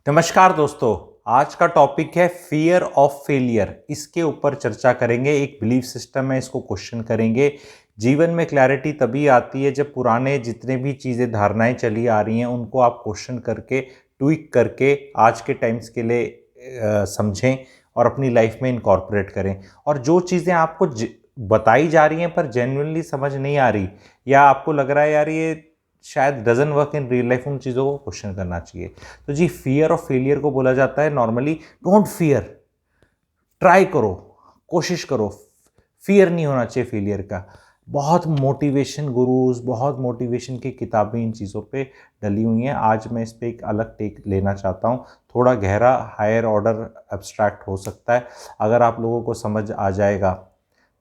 नमस्कार दोस्तों। आज का टॉपिक है फियर ऑफ फेलियर। इसके ऊपर चर्चा करेंगे। एक बिलीफ सिस्टम है, इसको क्वेश्चन करेंगे। जीवन में क्लैरिटी तभी आती है जब पुराने जितने भी चीज़ें धारणाएं चली आ रही हैं उनको आप क्वेश्चन करके ट्वीक करके आज के टाइम्स के लिए समझें और अपनी लाइफ में इनकॉर्पोरेट करें। और जो चीज़ें आपको बताई जा रही हैं पर जेन्युइनली समझ नहीं आ रही या आपको लग रहा है यार ये शायद doesn't work in real life, उन चीज़ों को क्वेश्चन करना चाहिए। तो जी फियर ऑफ फेलियर को बोला जाता है नॉर्मली डोंट फियर, ट्राई करो, कोशिश करो। फियर नहीं होना चाहिए फेलियर का। बहुत मोटिवेशन गुरुज, बहुत मोटिवेशन की किताबें इन चीज़ों पे डली हुई हैं। आज मैं इस पे एक अलग टेक लेना चाहता हूँ, थोड़ा गहरा हायर ऑर्डर एब्स्ट्रैक्ट हो सकता है। अगर आप लोगों को समझ आ जाएगा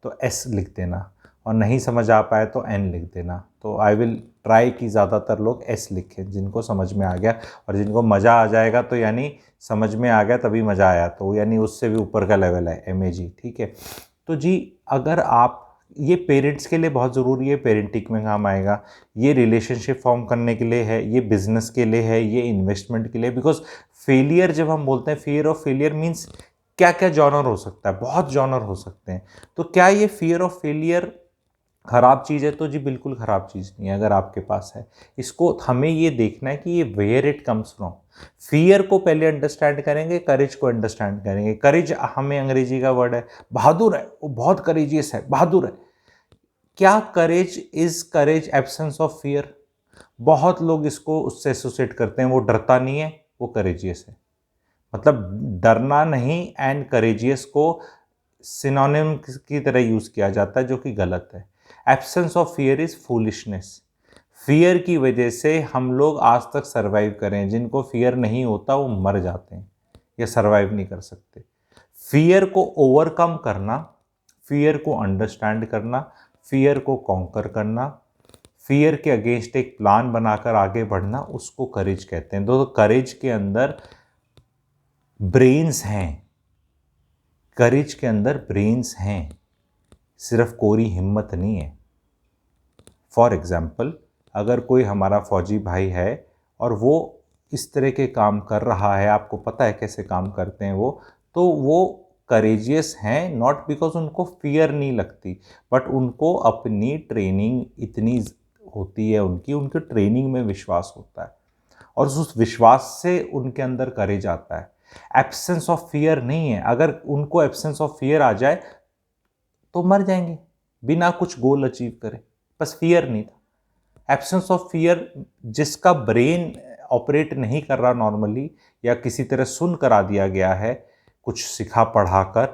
तो एस लिख देना और नहीं समझ आ पाए तो एन लिख देना। तो आई विल ट्राई कि ज़्यादातर लोग एस लिखें जिनको समझ में आ गया, और जिनको मज़ा आ जाएगा तो यानी समझ में आ गया तभी मज़ा आया, तो यानी उससे भी ऊपर का लेवल है MAG। ठीक है। तो जी अगर आप, ये पेरेंट्स के लिए बहुत ज़रूरी है, पेरेंटिंग में काम आएगा, ये रिलेशनशिप फॉर्म करने के लिए है, ये बिजनेस के लिए है, ये इन्वेस्टमेंट के लिए। बिकॉज फेलियर जब हम बोलते हैं, फियर ऑफ फेलियर मीन्स क्या क्या जॉनर हो सकता है, बहुत जॉनर हो सकते हैं। तो क्या ये फियर ऑफ फेलियर ख़राब चीज़ है? तो जी बिल्कुल ख़राब चीज़ नहीं है अगर आपके पास है। इसको हमें ये देखना है कि ये where it comes from. Fear को पहले अंडरस्टैंड करेंगे, करेज को अंडरस्टैंड करेंगे। करेज हमें अंग्रेजी का वर्ड है, बहादुर है, वो बहुत करेजियस है, बहादुर है। क्या courage is courage absence of fear? बहुत लोग इसको उससे एसोसिएट करते हैं, वो डरता नहीं है, वो करेजियस है। मतलब डरना नहीं एंड करेजियस को सिनोनिम की तरह यूज़ किया जाता है, जो कि गलत है। Absence of fear is foolishness. Fear की वजह से हम लोग आज तक सरवाइव करें। जिनको फियर नहीं होता वो मर जाते हैं या सरवाइव नहीं कर सकते। फियर को ओवरकम करना, फियर को अंडरस्टैंड करना, फियर को कॉन्कर करना, फियर के अगेंस्ट एक प्लान बनाकर आगे बढ़ना, उसको करेज कहते हैं। तो करेज के अंदर ब्रेन्स हैं, करेज के अंदर ब्रेन्स हैं, सिर्फ कोरी हिम्मत नहीं है। फॉर एग्ज़ाम्पल, अगर कोई हमारा फौजी भाई है और वो इस तरह के काम कर रहा है, आपको पता है कैसे काम करते हैं वो, तो वो करेजियस हैं, नॉट बिकॉज उनको फियर नहीं लगती, बट उनको अपनी ट्रेनिंग इतनी होती है, उनकी ट्रेनिंग में विश्वास होता है और उस विश्वास से उनके अंदर करेज आता है। एब्सेंस ऑफ फियर नहीं है। अगर उनको एब्सेंस ऑफ फियर आ जाए तो मर जाएंगे बिना कुछ गोल अचीव करे, बस फियर नहीं था। एब्सेंस ऑफ फियर, जिसका ब्रेन ऑपरेट नहीं कर रहा नॉर्मली या किसी तरह सुन करा दिया गया है, कुछ सिखा पढ़ाकर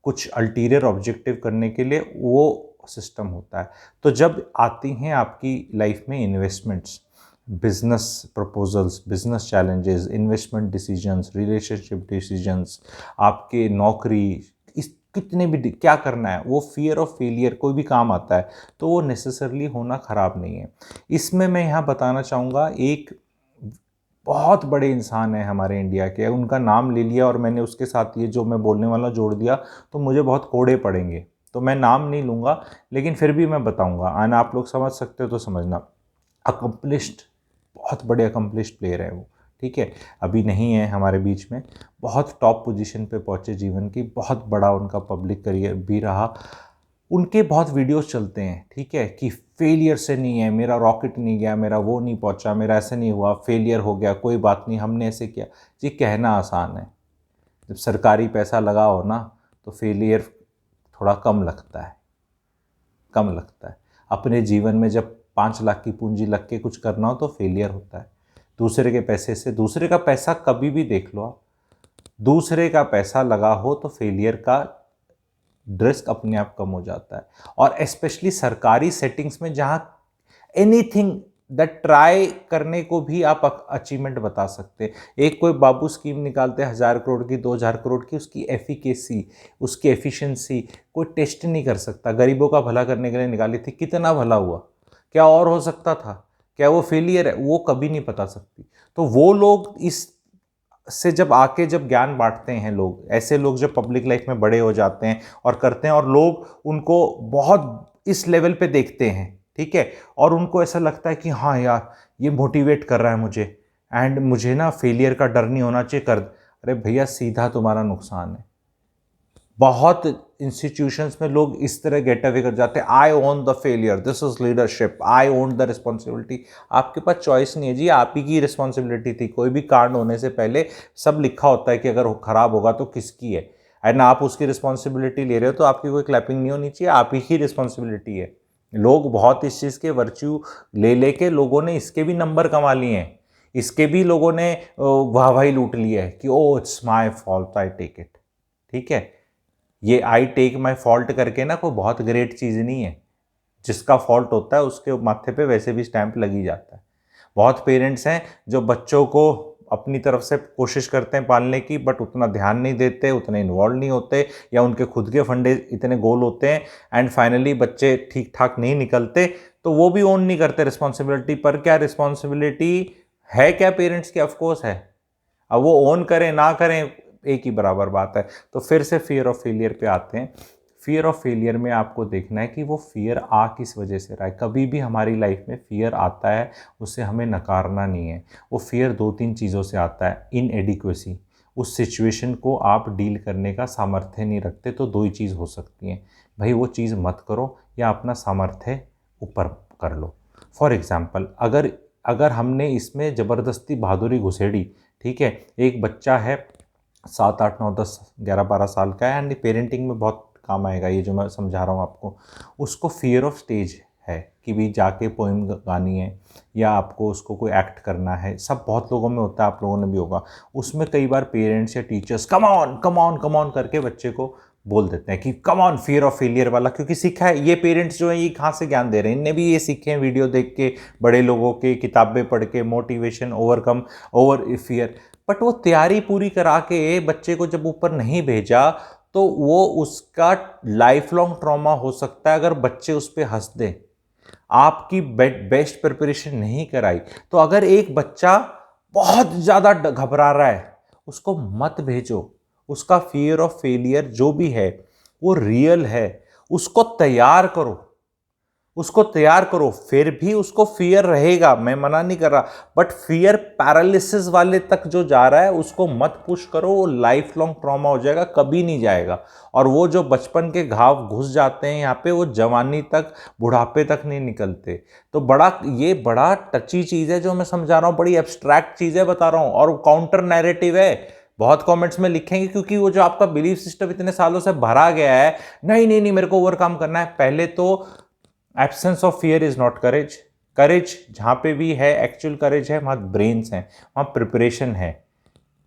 कुछ अल्टीरियर ऑब्जेक्टिव करने के लिए, वो सिस्टम होता है। तो जब आती हैं आपकी लाइफ में investments, business proposals, business challenges, investment decisions, relationship decisions, आपके नौकरी, इस कितने भी क्या करना है, वो फियर ऑफ फेलियर कोई भी काम आता है तो वो नेसेसरली होना ख़राब नहीं है। इसमें मैं यहाँ बताना चाहूँगा, एक बहुत बड़े इंसान है हमारे इंडिया के, उनका नाम ले लिया और मैंने उसके साथ ये जो मैं बोलने वाला जोड़ दिया तो मुझे बहुत कोड़े पड़ेंगे, तो मैं नाम नहीं लूँगा, लेकिन फिर भी मैं बताऊँगा एंड आप लोग समझ सकते हो तो समझना। अकम्पलिश्ड, बहुत बड़े अकम्पलिश्ड प्लेयर है वो। ठीक है, अभी नहीं है हमारे बीच में, बहुत टॉप पोजीशन पे पहुँचे जीवन की, बहुत बड़ा उनका पब्लिक करियर भी रहा। उनके बहुत वीडियोस चलते हैं, ठीक है, कि फेलियर से नहीं है, मेरा रॉकेट नहीं गया, मेरा वो नहीं पहुंचा, मेरा ऐसे नहीं हुआ, फेलियर हो गया, कोई बात नहीं, हमने ऐसे किया। जी कहना आसान है, जब सरकारी पैसा लगा हो ना तो फेलियर थोड़ा कम लगता है, कम लगता है। अपने जीवन में जब 5 लाख की पूंजी लग के कुछ करना हो तो फेलियर होता है। दूसरे के पैसे से, दूसरे का पैसा कभी भी देख लो आप, दूसरे का पैसा लगा हो तो फेलियर का रिस्क अपने आप कम हो जाता है। और स्पेशली सरकारी सेटिंग्स में जहाँ एनीथिंग दैट ट्राई करने को भी आप अचीवमेंट बता सकते हैं। एक कोई बाबू स्कीम निकालते हैं 1000 करोड़ की, 2000 करोड़ की, उसकी एफिकेसी, उसकी एफिशिएंसी कोई टेस्ट नहीं कर सकता। गरीबों का भला करने के लिए निकाली थी, कितना भला हुआ, क्या और हो सकता था, क्या वो फेलियर है, वो कभी नहीं बता सकती। तो वो लोग इस से जब आके जब ज्ञान बांटते हैं लोग, ऐसे लोग जब पब्लिक लाइफ में बड़े हो जाते हैं और करते हैं और लोग उनको बहुत इस लेवल पे देखते हैं, ठीक है, और उनको ऐसा लगता है कि हाँ यार ये मोटिवेट कर रहा है मुझे, एंड मुझे ना फेलियर का डर नहीं होना चाहिए कर, अरे भैया सीधा तुम्हारा नुकसान है। बहुत इंस्टीट्यूशंस में लोग इस तरह गेट अवे कर जाते हैं, I own the failure, this is leadership, I own the responsibility. आपके पास चॉइस नहीं है जी, आप ही की रिस्पॉन्सिबिलिटी थी। कोई भी कांड होने से पहले सब लिखा होता है कि अगर खराब होगा तो किसकी है, एंड आप उसकी रिस्पॉन्सिबिलिटी ले रहे हो तो आपकी कोई क्लैपिंग नहीं होनी चाहिए, आप ही की रिस्पॉन्सिबिलिटी है। लोग बहुत इस चीज़ के वर्च्यू ले लेके लोगों ने इसके भी नंबर कमा लिए हैं, इसके भी लोगों ने वाहवाही लूट ली है कि oh it's my fault I take it. ठीक है, ये आई टेक माई फॉल्ट करके ना कोई बहुत ग्रेट चीज़ नहीं है। जिसका फॉल्ट होता है उसके माथे पे वैसे भी स्टैंप लग ही जाता है। बहुत पेरेंट्स हैं जो बच्चों को अपनी तरफ से कोशिश करते हैं पालने की, बट उतना ध्यान नहीं देते, उतने इन्वॉल्व नहीं होते, या उनके खुद के फंडे इतने गोल होते हैं एंड फाइनली बच्चे ठीक ठाक नहीं निकलते, तो वो भी ओन नहीं करते रिस्पॉन्सिबिलिटी। पर क्या रिस्पॉन्सिबिलिटी है क्या पेरेंट्स की? ऑफकोर्स है। अब वो ओन करें ना करें एक ही बराबर बात है। तो फिर से फियर ऑफ फेलियर पे आते हैं। फियर ऑफ फेलियर में आपको देखना है कि वो फियर आ किस वजह से रहा है। कभी भी हमारी लाइफ में फियर आता है, उसे हमें नकारना नहीं है। वो फियर 2-3 चीज़ों से आता है। इनएडिक्वेसी, उस सिचुएशन को आप डील करने का सामर्थ्य नहीं रखते, तो 2 ही चीज़ हो सकती हैं, भाई वो चीज़ मत करो या अपना सामर्थ्य ऊपर कर लो। फॉर एग्ज़ाम्पल, अगर हमने इसमें ज़बरदस्ती बहादुरी घुसेड़ी, ठीक है, एक बच्चा है 7, 8, 9, 10, 11, 12 साल का है, एंड पेरेंटिंग में बहुत काम आएगा ये जो मैं समझा रहा हूँ आपको। उसको फियर ऑफ स्टेज है कि भी जाके पोइम गानी है या आपको उसको कोई एक्ट करना है। सब बहुत लोगों में होता है, आप लोगों ने भी होगा। उसमें कई बार पेरेंट्स या teachers come on come on come on करके बच्चे को बोल देते हैं कि come on, fear of failure वाला, क्योंकि सीखा है। ये पेरेंट्स जो हैं ये कहाँ से ज्ञान दे रहे हैं? इनने भी ये सीखे हैं वीडियो देख के, बड़े लोगों के किताबें पढ़ के, motivation, overcome over fear. But वो तैयारी पूरी करा के बच्चे को जब ऊपर नहीं भेजा तो वो उसका लाइफ लॉन्ग ट्रॉमा हो सकता है अगर बच्चे उस पर हंस दें। आपकी बेस्ट प्रिपरेशन नहीं कराई तो अगर एक बच्चा बहुत ज़्यादा घबरा रहा है, उसको मत भेजो। उसका फियर ऑफ फेलियर जो भी है वो रियल है, उसको तैयार करो, उसको तैयार करो। फिर भी उसको फियर रहेगा, मैं मना नहीं कर रहा, बट फियर पैरालिसिस वाले तक जो जा रहा है उसको मत पुश करो। वो लाइफ लॉन्ग ट्रॉमा हो जाएगा, कभी नहीं जाएगा। और वो जो बचपन के घाव घुस जाते हैं यहाँ पे, वो जवानी तक, बुढ़ापे तक नहीं निकलते। तो ये बड़ा टची चीज़ है जो मैं समझा रहा हूँ, बड़ी एब्स्ट्रैक्ट चीज़ है बता रहा हूँ, और काउंटर नैरेटिव है। बहुत कमेंट्स में लिखेंगे, क्योंकि वो जो आपका बिलीफ सिस्टम इतने सालों से भरा गया है, नहीं नहीं नहीं मेरे को ओवरकम करना है। पहले तो absence of fear is not courage. Courage जहाँ पे भी है, एक्चुअल करेज है, वहाँ ब्रेन्स हैं, वहाँ प्रिपरेशन है।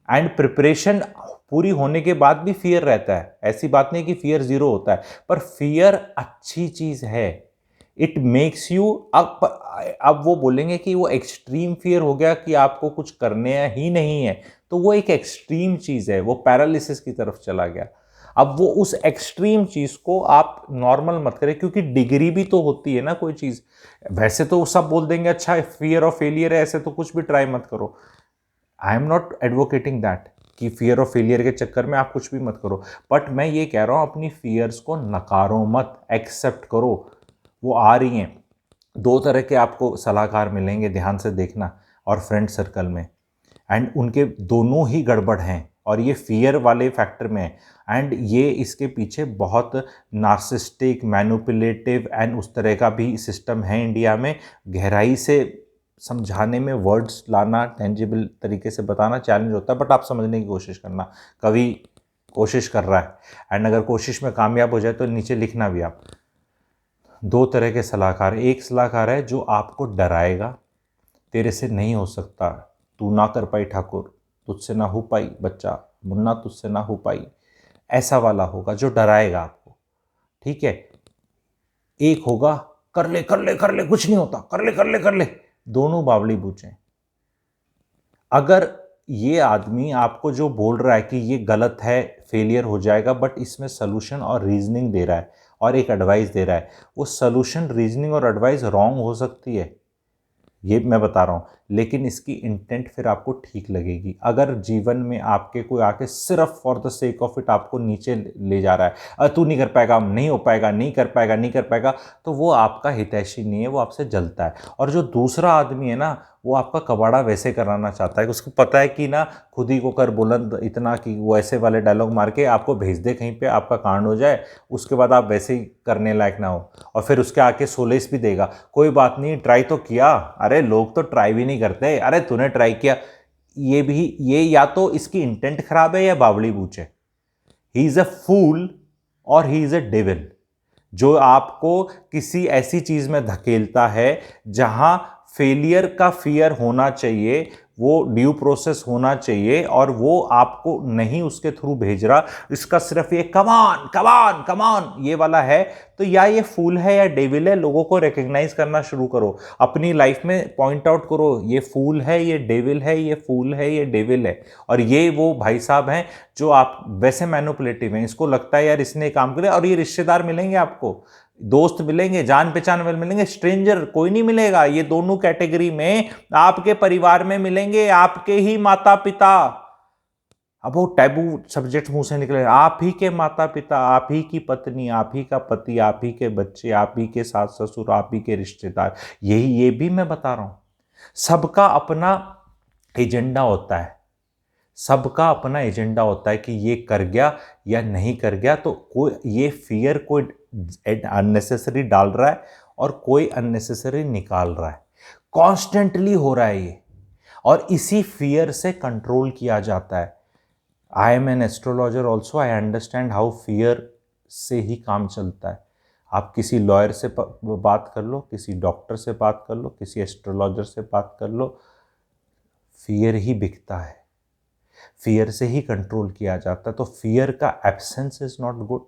एंड प्रिपरेशन पूरी होने के बाद भी फियर रहता है, ऐसी बात नहीं कि फियर जीरो होता है, पर फियर अच्छी चीज़ है। इट मेक्स यू, अब वो बोलेंगे कि वो एक्सट्रीम फियर हो गया कि आपको कुछ करने ही नहीं है, तो वो एक एक्सट्रीम चीज़ है, वो पैरालिसिस की तरफ चला गया। अब वो उस एक्सट्रीम चीज़ को आप नॉर्मल मत करें, क्योंकि डिग्री भी तो होती है ना कोई चीज़। वैसे तो सब बोल देंगे अच्छा फियर ऑफ फेलियर है, ऐसे तो कुछ भी ट्राई मत करो। I am not advocating that कि फियर ऑफ फेलियर के चक्कर में आप कुछ भी मत करो, बट मैं ये कह रहा हूँ अपनी फियर्स को नकारो मत, एक्सेप्ट करो। वो आ रही हैं। 2 तरह के आपको सलाहकार मिलेंगे, ध्यान से देखना, और फ्रेंड सर्कल में, एंड उनके दोनों ही गड़बड़ हैं, और ये फियर वाले फैक्टर में है। एंड ये इसके पीछे बहुत नार्सिस्टिक, मैनिपुलेटिव एंड उस तरह का भी सिस्टम है इंडिया में। गहराई से समझाने में, वर्ड्स लाना, टेंजिबल तरीके से बताना चैलेंज होता है, बट आप समझने की कोशिश करना। कवि कोशिश कर रहा है, एंड अगर कोशिश में कामयाब हो जाए तो नीचे लिखना भी आप। 2 तरह के सलाहकार, एक सलाहकार है जो आपको डराएगा, तेरे से नहीं हो सकता, तू ना कर पाई ठाकुर, तुझसे ना हो पाई बच्चा, मुन्ना तुझसे ना हो पाई, ऐसा वाला होगा जो डराएगा आपको। ठीक है, एक होगा कर ले कर ले कर ले, कुछ नहीं होता, कर ले कर ले कर ले। दोनों बावली बूचे। अगर ये आदमी आपको जो बोल रहा है कि ये गलत है, फेलियर हो जाएगा, बट इसमें सोल्यूशन और रीजनिंग दे रहा है और एक एडवाइस दे रहा है, वो सोल्यूशन, रीजनिंग और एडवाइस रॉन्ग हो सकती है, ये मैं बता रहा हूँ, लेकिन इसकी इंटेंट फिर आपको ठीक लगेगी। अगर जीवन में आपके कोई आके सिर्फ for the sake of it आपको नीचे ले जा रहा है, तू नहीं कर पाएगा, नहीं हो पाएगा, नहीं कर पाएगा, नहीं कर पाएगा, तो वो आपका हितैषी नहीं है, वो आपसे जलता है। और जो दूसरा आदमी है ना, वो आपका कबाड़ा वैसे कराना चाहता है, उसको पता है कि ना खुद ही को कर बुलंद इतना कि वो ऐसे वाले डायलॉग मार के आपको भेज दे कहीं पे, आपका कांड हो जाए, उसके बाद आप वैसे ही करने लायक ना हो, और फिर उसके आके सोलेस भी देगा, कोई बात नहीं ट्राई तो किया। अरे लोग तो ट्राई भी नहीं करते, अरे तूने ट्राई किया। ये या तो इसकी इंटेंट खराब है या बावली बूच है। ही इज अ फूल और ही इज अ डेविल, जो आपको किसी ऐसी चीज में धकेलता है जहां फेलियर का फियर होना चाहिए, वो ड्यू प्रोसेस होना चाहिए, और वो आपको नहीं उसके थ्रू भेज रहा, इसका सिर्फ ये कमान कमान कमान ये वाला है। तो या ये फूल है या डेविल है, लोगों को रिकग्नाइज करना शुरू करो, अपनी लाइफ में पॉइंट आउट करो, ये फूल है ये डेविल है, ये फूल है ये डेविल है। और ये वो भाई साहब हैं जो आप वैसे मैनिपुलेटिव हैं, इसको लगता है यार इसने काम किया, और ये रिश्तेदार मिलेंगे आपको, दोस्त मिलेंगे, जान पहचान वाले मिलेंगे, स्ट्रेंजर कोई नहीं मिलेगा, ये दोनों कैटेगरी में आपके परिवार में मिलेंगे, आपके ही माता पिता। अब वो टैबू सब्जेक्ट मुंह से निकले, आप ही के माता पिता, आप ही की पत्नी, आप ही का पति, आप ही के बच्चे, आप ही के सास ससुर, आप ही के रिश्तेदार, यही ये भी मैं बता रहा हूं। सबका अपना एजेंडा होता है, सबका अपना एजेंडा होता है कि ये कर गया या नहीं कर गया, तो कोई ये फियर कोई अननेसेसरी डाल रहा है और कोई अननेसेसरी निकाल रहा है, कॉन्स्टेंटली हो रहा है ये, और इसी फियर से कंट्रोल किया जाता है। I am an astrologer also, I understand how fear से ही काम चलता है। आप किसी लॉयर से बात कर लो, किसी डॉक्टर से बात कर लो, किसी एस्ट्रोलॉजर से बात कर लो, फियर ही बिकता है, फियर से ही कंट्रोल किया जाता है। तो फियर का absence is not good,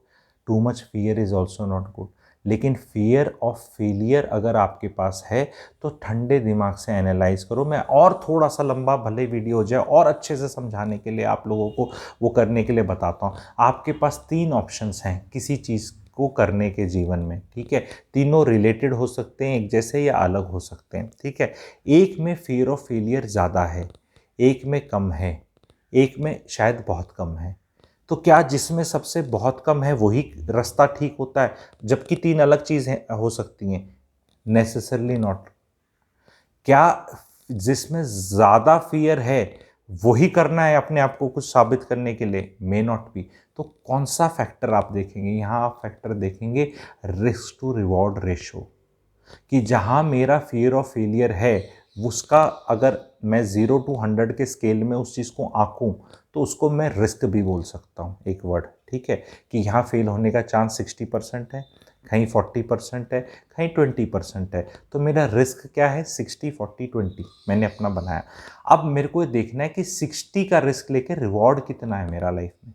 too much fear is also not good. लेकिन फियर ऑफ फेलियर अगर आपके पास है तो ठंडे दिमाग से एनालाइज करो। मैं और थोड़ा सा लंबा भले वीडियो हो जाए और अच्छे से समझाने के लिए आप लोगों को वो करने के लिए बताता हूँ। आपके पास 3 ऑप्शंस हैं किसी चीज़ को करने के जीवन में, ठीक है। तीनों रिलेटेड हो सकते हैं, एक जैसे या अलग हो सकते हैं, ठीक है। एक में फियर ऑफ फेलियर ज़्यादा है, एक में कम है, एक में शायद बहुत कम है। तो क्या जिसमें सबसे बहुत कम है वही रास्ता ठीक होता है, जबकि 3 अलग चीज़ें हो सकती हैं? Necessarily not. क्या जिसमें ज़्यादा फियर है वही करना है अपने आप को कुछ साबित करने के लिए? May not be. तो कौन सा फैक्टर आप देखेंगे? यहाँ आप फैक्टर देखेंगे रिस्क टू रिवॉर्ड रेशो, कि जहाँ मेरा फियर ऑफ फेलियर है उसका अगर मैं 0 to 100 के स्केल में उस चीज़ को आंकूं तो उसको मैं रिस्क भी बोल सकता हूँ, एक वर्ड, ठीक है। कि यहाँ फेल होने का चांस 60% है, कहीं 40% है, कहीं 20% है। तो मेरा रिस्क क्या है? 60 40 20 मैंने अपना बनाया। अब मेरे को ये देखना है कि 60 का रिस्क लेके रिवॉर्ड कितना है मेरा लाइफ में,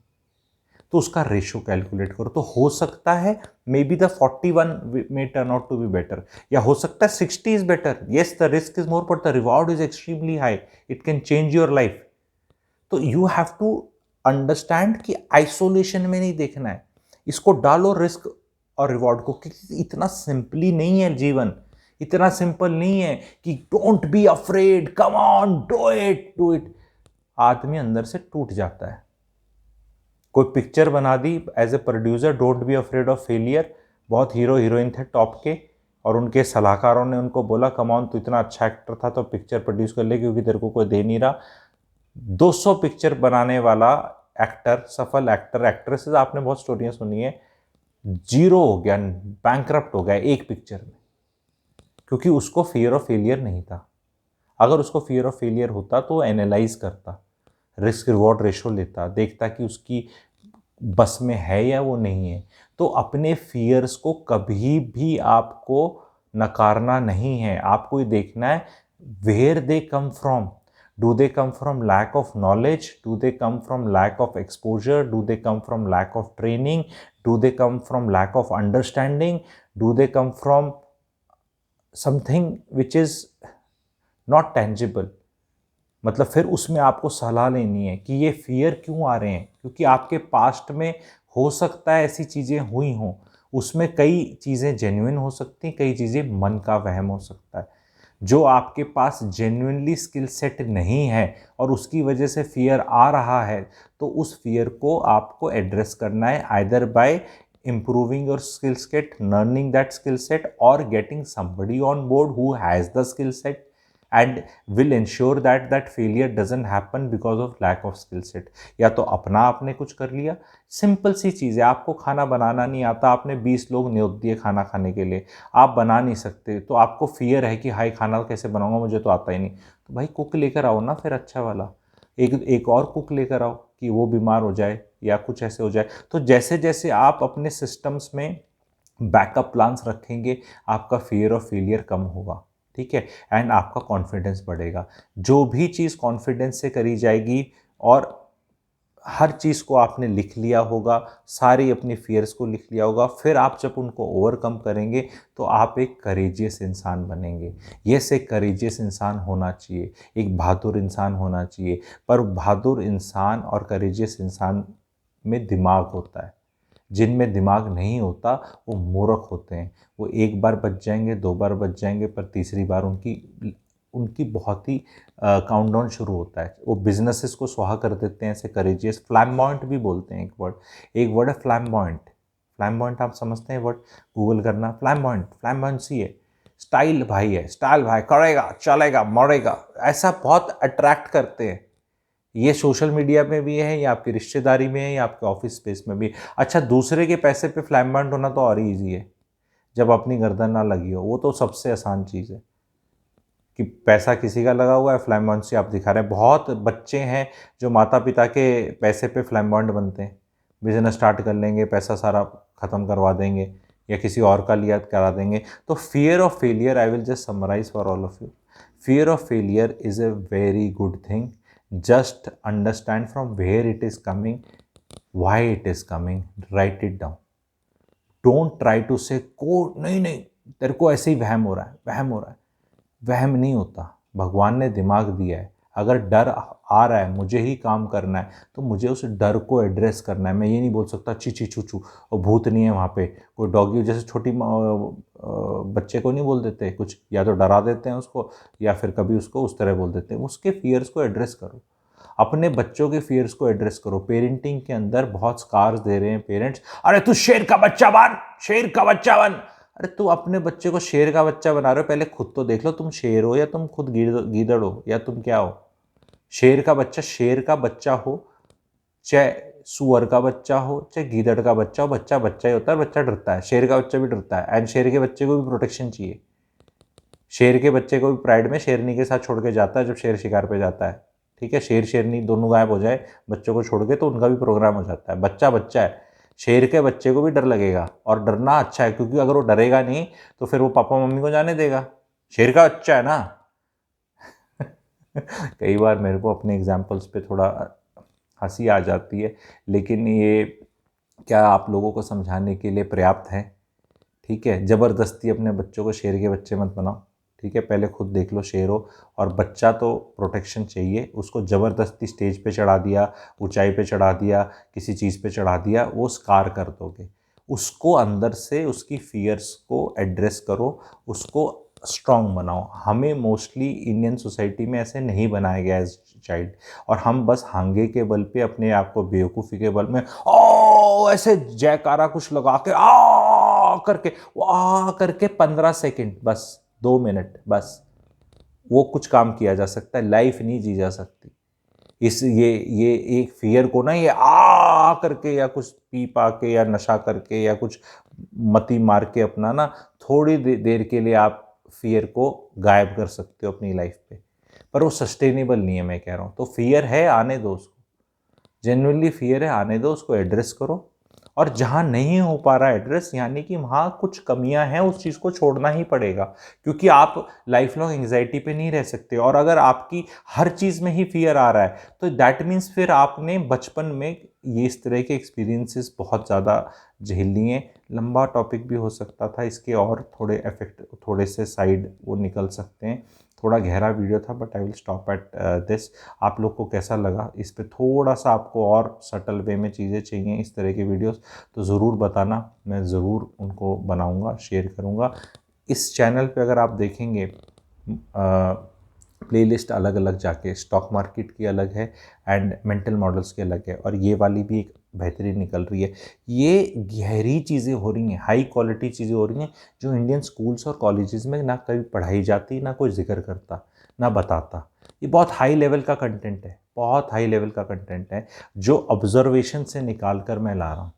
तो उसका रेशो कैलकुलेट करो। तो हो सकता है maybe the 41 may turn out to be better, या हो सकता है 60 is better. Yes, the risk is more but the reward is extremely high, it can change your life. तो यू हैव टू अंडरस्टैंड कि isolation में नहीं देखना है, इसको डालो रिस्क और रिवॉर्ड को, क्योंकि इतना सिंपली नहीं है जीवन, इतना सिंपल नहीं है कि don't be afraid, come on do it do it. आदमी अंदर से टूट जाता है। कोई पिक्चर बना दी as a producer, don't be afraid of failure, बहुत हीरो हीरोइन थे टॉप के, और उनके सलाहकारों ने उनको बोला कम ऑन तू इतना अच्छा एक्टर था तो पिक्चर प्रोड्यूस कर ले क्योंकि तेरे को कोई दे नहीं रहा। 200 पिक्चर बनाने वाला एक्टर, सफल एक्टर एक्ट्रेसेस आपने बहुत स्टोरियां सुनी है, जीरो हो गया, बैंकरप्ट हो गया एक पिक्चर में, क्योंकि उसको फियर ऑफ फेलियर नहीं था। अगर उसको फियर ऑफ फेलियर होता तो एनालाइज करता, रिस्क रिवॉर्ड रेशो लेता, देखता कि उसकी बस में है या वो नहीं है। तो अपने फियर्स को कभी भी आपको नकारना नहीं है, आपको ये देखना है where they come from. Do they come from lack of knowledge? Do they come from lack of exposure? Do they come from lack of training? Do they come from lack of understanding? Do they come from something which is not tangible? मतलब फिर उसमें आपको सलाह लेनी है कि ये fear क्यों आ रहे हैं, क्योंकि आपके पास्ट में हो सकता है ऐसी चीज़ें हुई हों, उसमें कई चीज़ें जेन्युइन हो सकती हैं, कई चीज़ें मन का वहम हो सकता है। जो आपके पास जेन्युइनली स्किल सेट नहीं है और उसकी वजह से फियर आ रहा है, तो उस फियर को आपको एड्रेस करना है, either bye improving your skill set, learning that skill set, or getting somebody on board who has the skill set and will ensure that that failure doesn't happen because of lack of skill set. या तो अपना आपने कुछ कर लिया, simple सी चीज़ है, आपको खाना बनाना नहीं आता, आपने 20 लोग न्योत दिए खाना खाने के लिए, आप बना नहीं सकते, तो आपको फियर है कि हाई खाना कैसे बनाऊंगा, मुझे तो आता ही नहीं। तो भाई कुक लेकर आओ ना फिर, अच्छा वाला एक और कुक लेकर आओ कि वो बीमार हो जाए या कुछ ऐसे हो जाए। तो जैसे जैसे आप अपने सिस्टम्स में बैकअप प्लान्स रखेंगे, आपका फियर ऑफ फेलियर कम होगा, ठीक है, एंड आपका कॉन्फिडेंस बढ़ेगा। जो भी चीज़ कॉन्फिडेंस से करी जाएगी, और हर चीज़ को आपने लिख लिया होगा, सारी अपनी फियर्स को लिख लिया होगा, फिर आप जब उनको ओवरकम करेंगे तो आप एक करेजियस इंसान बनेंगे। यस, एक करेजियस इंसान होना चाहिए, एक बहादुर इंसान होना चाहिए, पर बहादुर इंसान और करेजियस इंसान में दिमाग होता है। जिनमें दिमाग नहीं होता वो मूर्ख होते हैं। वो एक बार बच जाएंगे, दो बार बच जाएंगे, पर तीसरी बार उनकी उनकी बहुत ही काउंटडाउन शुरू होता है, वो बिजनेसेस को स्वाहा कर देते हैं। ऐसे करेजियस, फ्लैम्बॉयंट भी बोलते हैं एक वर्ड है फ्लैम्बॉयंट। फ्लैम्बॉयंट आप समझते हैं वर्ड, गूगल करना, फ्लैम्बॉयंट, फ्लैम्बॉयंसी है, स्टाइल भाई है, स्टाइल भाई, करेगा चलेगा मरेगा, ऐसा बहुत अट्रैक्ट करते हैं। ये सोशल मीडिया में भी है, या आपकी रिश्तेदारी में है, या आपके ऑफिस स्पेस में भी। अच्छा, दूसरे के पैसे पे फ्लैम्बॉयंट होना तो और ही ईजी है, जब अपनी गर्दन ना लगी हो, वो तो सबसे आसान चीज़ है कि पैसा किसी का लगा हुआ है, फ्लैम्बॉयंसी आप दिखा रहे हैं। बहुत बच्चे हैं जो माता पिता के पैसे पे फ्लैम्बॉयंट बनते हैं, बिजनेस स्टार्ट कर लेंगे, पैसा सारा ख़त्म करवा देंगे, या किसी और का लिया करा देंगे। तो fear of failure, I will just summarise for all of you, fear of failure is a very good thing. Just understand from where it is coming, why it is coming, write it down. Don't try to say को नहीं नहीं तेरे को ऐसे ही वहम हो रहा है, वहम हो रहा है। वहम नहीं होता, भगवान ने दिमाग दिया है। अगर डर आ रहा है, मुझे ही काम करना है, तो मुझे उस डर को एड्रेस करना है। मैं ये नहीं बोल सकता ची ची छू छू और भूत नहीं है वहाँ पे, कोई डॉगी जैसे छोटी बच्चे को नहीं बोल देते कुछ, या तो डरा देते हैं उसको, या फिर कभी उसको उस तरह बोल देते हैं। उसके फियर्स को एड्रेस करो, अपने बच्चों के फियर्स को एड्रेस करो। पेरेंटिंग के अंदर बहुत स्कार्स दे रहे हैं पेरेंट्स, अरे तू शेर का बच्चा बन, शेर का बच्चा बन। अरे तू अपने बच्चे को शेर का बच्चा बना रहे हो, पहले खुद तो देख लो, तुम शेर हो या तुम खुद गीदड़ हो, या तुम क्या हो। शेर का बच्चा हो, चाहे सुअर का बच्चा हो, चाहे गीदड़ का बच्चा हो, बच्चा बच्चा ही होता है। बच्चा डरता है, शेर का बच्चा भी डरता है, एंड शेर के बच्चे को भी प्रोटेक्शन चाहिए। शेर के बच्चे को भी प्राइड में शेरनी के साथ छोड़ के जाता है जब शेर शिकार पे जाता है, ठीक है। शेर शेरनी दोनों गायब हो जाए बच्चों को छोड़ के, तो उनका भी प्रोग्राम हो जाता है। बच्चा बच्चा है, शेर के बच्चे को भी डर लगेगा, और डरना अच्छा है, क्योंकि अगर वो डरेगा नहीं तो फिर वो पापा मम्मी को जाने देगा, शेर का बच्चा है ना। कई बार मेरे को अपने एग्जाम्पल्स पे थोड़ा हंसी आ जाती है, लेकिन ये क्या आप लोगों को समझाने के लिए पर्याप्त है? ठीक है, ज़बरदस्ती अपने बच्चों को शेर के बच्चे मत बनाओ, ठीक है। पहले खुद देख लो शेर हो, और बच्चा तो प्रोटेक्शन चाहिए, उसको ज़बरदस्ती स्टेज पे चढ़ा दिया, ऊंचाई पे चढ़ा दिया, किसी चीज़ पे चढ़ा दिया, वो स्कार कर दोगे। उसको अंदर से उसकी फियर्स को एड्रेस करो, उसको स्ट्रांग बनाओ। हमें मोस्टली इंडियन सोसाइटी में ऐसे नहीं बनाया गया एज चाइल्ड, और हम बस हांगे के बल पे, अपने आप को बेवकूफ़ी के बल में ओ ऐसे जयकारा कुछ लगा के आ करके, वो आ करके 15 सेकंड, बस 2 मिनट, बस वो कुछ काम किया जा सकता है, लाइफ नहीं जी जा सकती। इस ये एक फियर को ना, ये आ करके या कुछ पी पा के या नशा करके या कुछ मती मार के अपना ना, थोड़ी देर के लिए आप फियर को गायब कर सकते हो अपनी लाइफ पे, पर वो सस्टेनेबल नहीं है। मैं कह रहा हूँ, तो फियर है, आने दो उसको, जेन्युइनली फियर है, आने दो उसको, एड्रेस करो। और जहाँ नहीं हो पा रहा एड्रेस, यानी कि वहाँ कुछ कमियां हैं, उस चीज़ को छोड़ना ही पड़ेगा, क्योंकि आप लाइफ लॉन्ग एंग्जाइटी पे नहीं रह सकते। और अगर आपकी हर चीज़ में ही फियर आ रहा है, तो दैट मीन्स फिर आपने बचपन में ये इस तरह के एक्सपीरियंसेस बहुत ज़्यादा झेल लिए। लंबा टॉपिक भी हो सकता था इसके, और थोड़े इफेक्ट, थोड़े से साइड वो निकल सकते हैं। थोड़ा गहरा वीडियो था, but I will stop at this. आप लोग को कैसा लगा? इस पे थोड़ा सा आपको और सटल वे में चीज़ें चाहिए इस तरह के वीडियोस, तो ज़रूर बताना, मैं ज़रूर उनको बनाऊंगा, शेयर करूंगा। इस चैनल पे अगर आप देखेंगे, प्लेलिस्ट अलग अलग जाके, स्टॉक मार्केट की अलग है एंड मेंटल मॉडल्स की अलग है, और ये वाली भी एक बेहतरीन निकल रही है। ये गहरी चीज़ें हो रही हैं, हाई क्वालिटी चीज़ें हो रही हैं, जो इंडियन स्कूल्स और कॉलेजेस में ना कभी पढ़ाई जाती, ना कोई जिक्र करता। ना बताता। ये बहुत हाई लेवल का कंटेंट है, बहुत हाई लेवल का कंटेंट है जो ऑब्जर्वेशन से निकाल कर मैं ला रहा हूँ।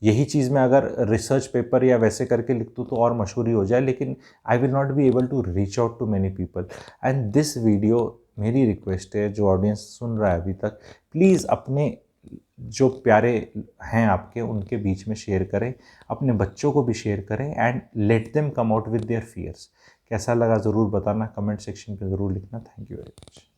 यही चीज़ मैं अगर रिसर्च पेपर या वैसे करके लिख दूँ तो और मशहूरी हो जाए, लेकिन I will not be able to reach out to many people. And this video, मेरी रिक्वेस्ट है जो ऑडियंस सुन रहा है अभी तक, प्लीज़ अपने जो प्यारे हैं आपके उनके बीच में शेयर करें, अपने बच्चों को भी शेयर करें and let them come out with their fears. कैसा लगा ज़रूर बताना, कमेंट सेक्शन पे ज़रूर लिखना। Thank you very much.